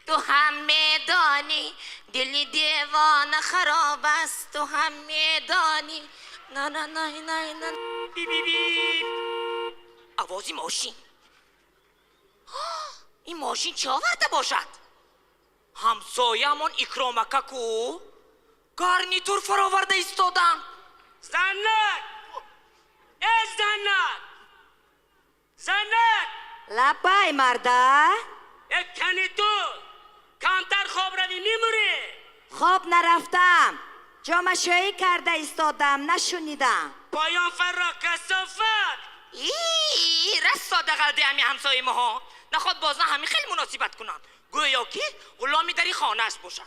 تو هم میدانی دل دیوانه خراب است، تو هم میدانی. نه نه نه نه نه. بی بی بی. آوازی ماشین. این ماشین چه آورده باشد؟ همسایه‌مون اکرامکه کو گارنیتور فراورده ایستادن. زنک ای زنک زنک لبای مرده کنی تو کمتر خواب روی نیموری. خواب نرفتم، جامعشویی کرده ایستادم، نشونیدم. پایان فرا کسافت. رست صادقه همی همسایه ما ها نخواد بازن همین خیلی مناسبت کنن، گویا که غلامی در این خانهش باشد.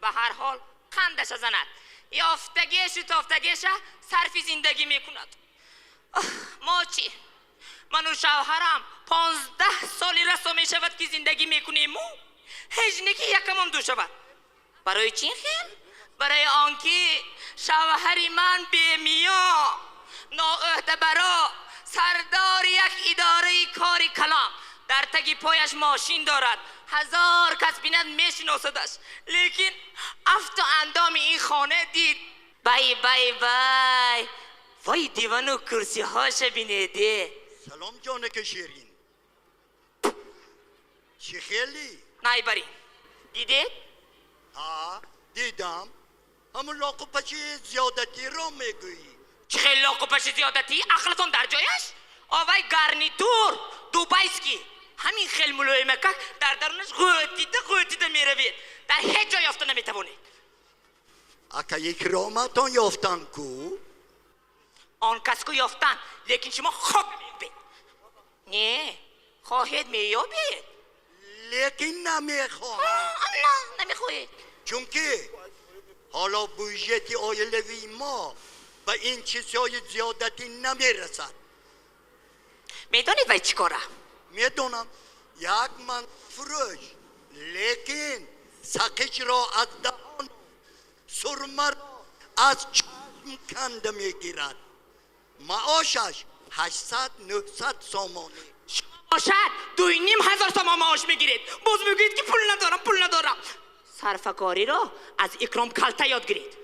به هر حال خندش زند، یافتگیش و تافتگیش صرف زندگی میکند. ما چی؟ من و شوهرم 15 سالی رسا میشود که زندگی میکنیم و هجنه که یکمون دو شود. برای چی خیل؟ برای آنکه شوهری من بیمیا نااعتبرا سردار یک اداره کاری کلام در تگی پایش ماشین دارد، 1000 کس بیند میشناسدش، لیکن افت و اندام این خانه دید. بای بای بای وای دیوان و کرسی هاش بینیده. سلام جانک شیرین، چی خیلی؟ نای بریم دیده؟ ها دیدم، همون لاقو پچی زیادتی رو میگویی. چه خیلی لاقو پشت زیادتی؟ عقلتون در جایش؟ آوای گارنیتور دوبایسکی همین خیلی ملایمکه در درونش غوتیده میروید، در هیچ جای یافته نمیتوانید. اکا یک رامتان یافتن کو؟ آن کس کو یافتن، لیکن شما خواب میبید. نه خواهید میابید، لیکن نمیخوام. نه نمیخواهید، چون که حالا بوجهتی آیلوی ما به این چیزهای زیادتی نمیرسد. میدانید وای چی کاره؟ میدونم یک من فروش، لیکن سقیچ را از دهان سرمه را از چشم کنده میگیرد. معاشش 800-900 سامانه باشد. 2500 تومان معاش میگیرید، باز میگید که پول ندارم. صرفکاری را از اکرام کلته یاد گیرید.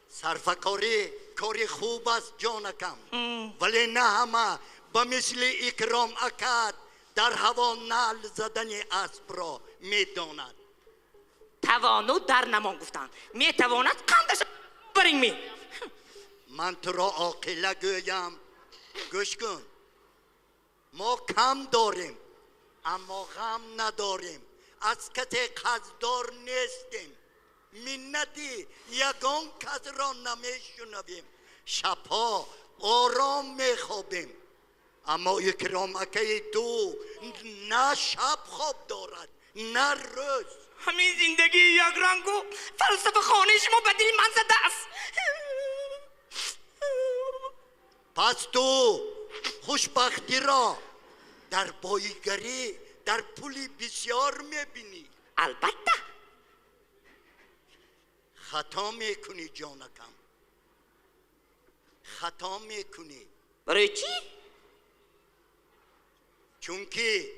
صرفکاری کاری خوب است جانکم، ولی نه همه به مثل اکرام اکد در هوا نعل زدن اسب را میداند. توانو در نمان گفتن، میتواند قندش برین می. من تو را عاقله گویم، گوش کن. ما کم داریم اما غم نداریم، از کسی قصدار نیستیم، منتی یگان کس را نمیشنویم، شبها آرام میخوابیم. اما اکرام اکی تو نه شب خواب دارد نه روز. همین زندگی یک رنگو فلسفه خانه شما به دل من زده است. پس تو خوشبختی را در بایگری در پولی بسیار میبینی. البته خطا میکنی جانکم، خطا میکنی. برای چی؟ چون که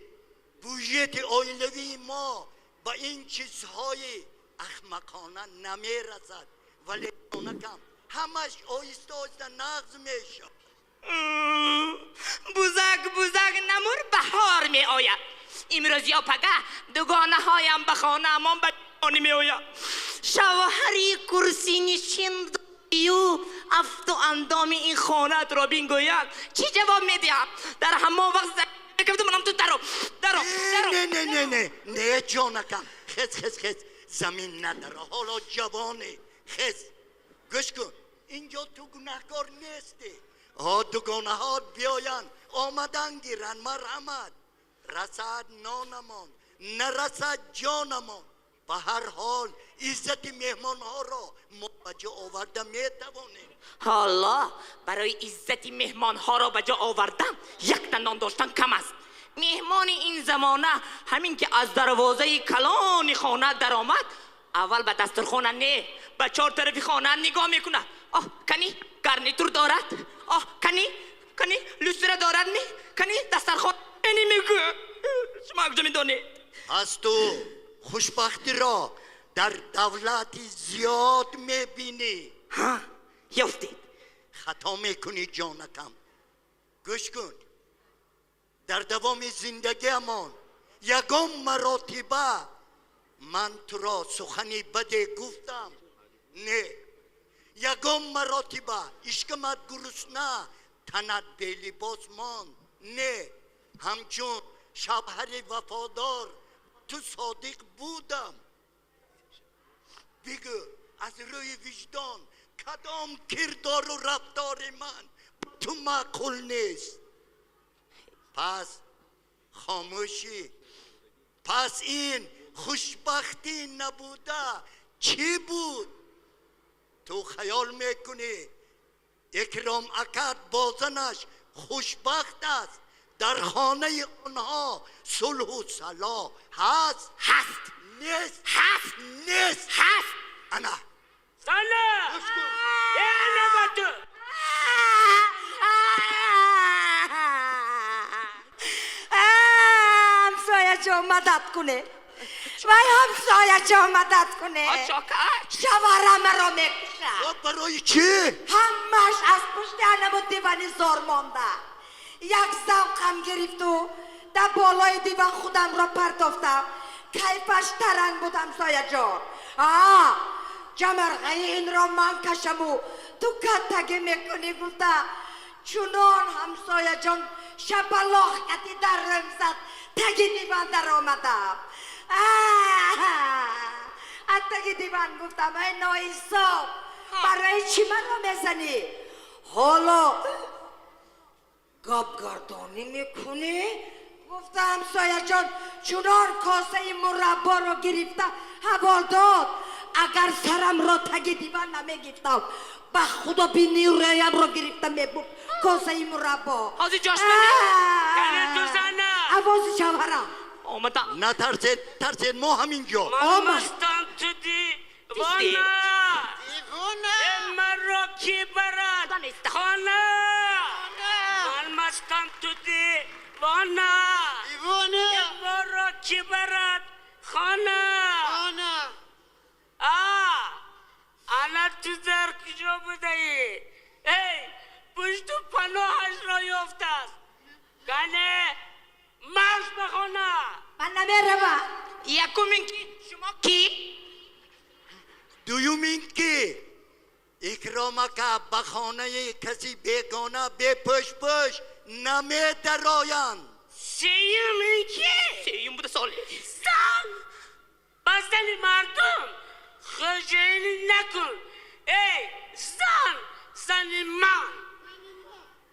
بوجهت آیلوی ما با این چیزهای احمقانه نمیرسد، ولی جانکم همش آیسته آیسته نغز میشه. بوزک نمور بهار می آید. امروز یا پگه دوگانه هایم به خانه امان به جانی می آید. شوهری کرسی نشین یو افت و اندام این خانه را بینگوید، چی جواب می دیم؟ در همان وقت گفته منم تو درو. نه جانکم، خز زمین نداره، حالا جوانه. خز گوش کن، اینجا تو گناهکار نیستی. دوگانه ها بیاین آمدن گیرن، مرحمت. رسد نانمان نرسد جانمان. به هر حال عزت مهمان ها را ما به جا آورده میتوانیم. حالا برای عزت مهمان ها را به جا آوردن یک نان داشتن کم است. مهمان این زمانه همین که از دروازه کلان خانه در آمد، اول به دسترخانه نه به 4 طرف خانه نگاه میکنه. کنی گارنیتور دارد؟ کنی لوستره دارد؟ کنی دسترخانه نمیگه. شما کجا میدونی؟ پس تو خوشبختی را در دولتی زیاد میبینی. ها یافتید. خطا میکنی جانکم. گوش کن، در دوام زندگیمان یگام مراتبه من تو را سخنی بده گفتم؟ نه. یگام مراتبه اشکمت گرسنه تنت بی لباس ماند؟ نه. همچون شبهر وفادار تو صادق بودم. بگو از روی وجدان کدام کردار و رفتار من تو معقول نیست؟ پس خاموشی. پس این خوشبختی نبوده چی بود؟ تو خیال میکنی اکرام اکد بازنش خوشبخت است؟ در خانه آنها صلح و صلاح هست؟ هست. نیست. هست. نیست. هست. انا سالا اینه با تو. همسایه جان مدد کنه. وای همسایه جان مدد کنه. آچاکر شوهرم را میکشه. برای چی؟ همش از پشت علم و دیوانی زار مانده. یک ذوقم گرفت و در بالای دیوان خودم را پرتافتم. کیفش ترنگ بود همسایه جان. جمرغه این را من کشم و تو کتگی میکنی گفته. چونان همسایه جان شپلاخ کتی در رنگ زد تگی دیوان در آمدم. تگی دیوان گفتم ای نایسا برای چی من را میزنی؟ حالا گاب گردانی میکنی؟ گفته همسایه جان چونان کاسه مربا رو گرفته حوال داد. اگر سرم را تگی دیوان نمیگفتم به خدا بینی رایم را گرفته میبود کاسه مربا. حاضی جاش نمی کنه تو زنه عوض شوهرم آمدم. نترسید. ترسید ما همینجا. من مستم تو دیوانه. دیوانه من را کی برد دانسته. خانه؟ من مستم تو دیوانه. من را کی برد خانه؟ انا تو در کجا بوده ای؟ پشت و پناهش را یافته است. کنه مرز بخونه. من نمیرم. یکم اینکه شما کی؟ دویومین که اکرامک به خانه کسی بیگانه به پشت نمی درآیند. سیوم اینکه سیوم بوده سالی. زن بزن مردم خجلی نکن. زن من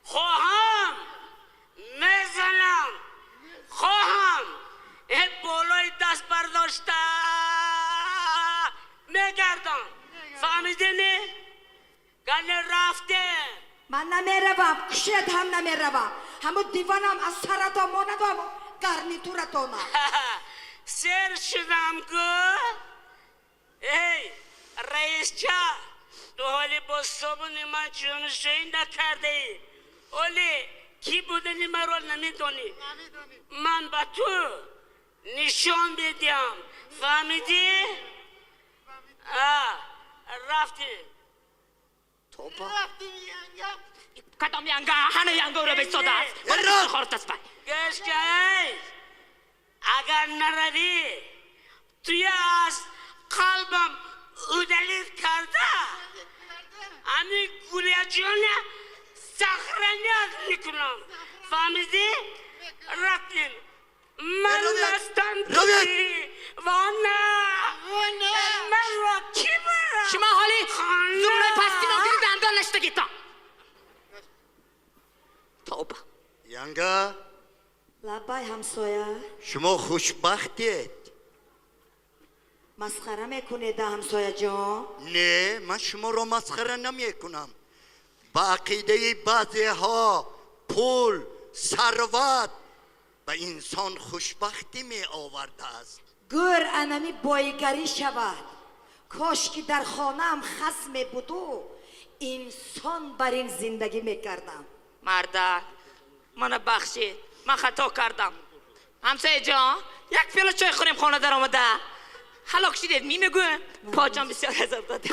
خواهم میزنم. خواهم بالای دست برداشته میگردم. فهمیدنی؟ گله رفته. من نمیروم. کشید هم نمیروم. همون دیوانم از سرتا موندم گرنیتورتونا. سر شدم که رئیس چه تو حالی با صابونی من جونشویی نکرده ای. اولی کی بودنی من رو نمیدونی. من با تو نشان بدیم. فهمیدی؟ رفتی. توبا کدام ینگه هنه ینگه رو بستاده است. ولی خورت است بای. گشت اگر نروی توی از قلبم اودلیت کرده همین گوله جانه سخرانیت میکنم. فهمیدی؟ رفتیم. من لستم توی وانه. من را کی برم؟ شما حالی زمره پستی نگیری دندان نشته گیتا. توبه ینگه لبای همسایه شما خوشبختید؟ مسخره میکنید همسایه جان؟ نه من شما رو مسخره نمی کنم. با عقیده بعضی ها پول ثروت به انسان خوشبختی می آورده است. گر انمی بایگری شود. کاش که در خانه هم خصم بود و انسان بر این زندگی میکردم. مردک منو بخشید. من خطا کردم. همسایه جان یک پیاله چای خوریم خانه در آمده. هلاک شدید میمگویم پاچم بسیار عذاب داده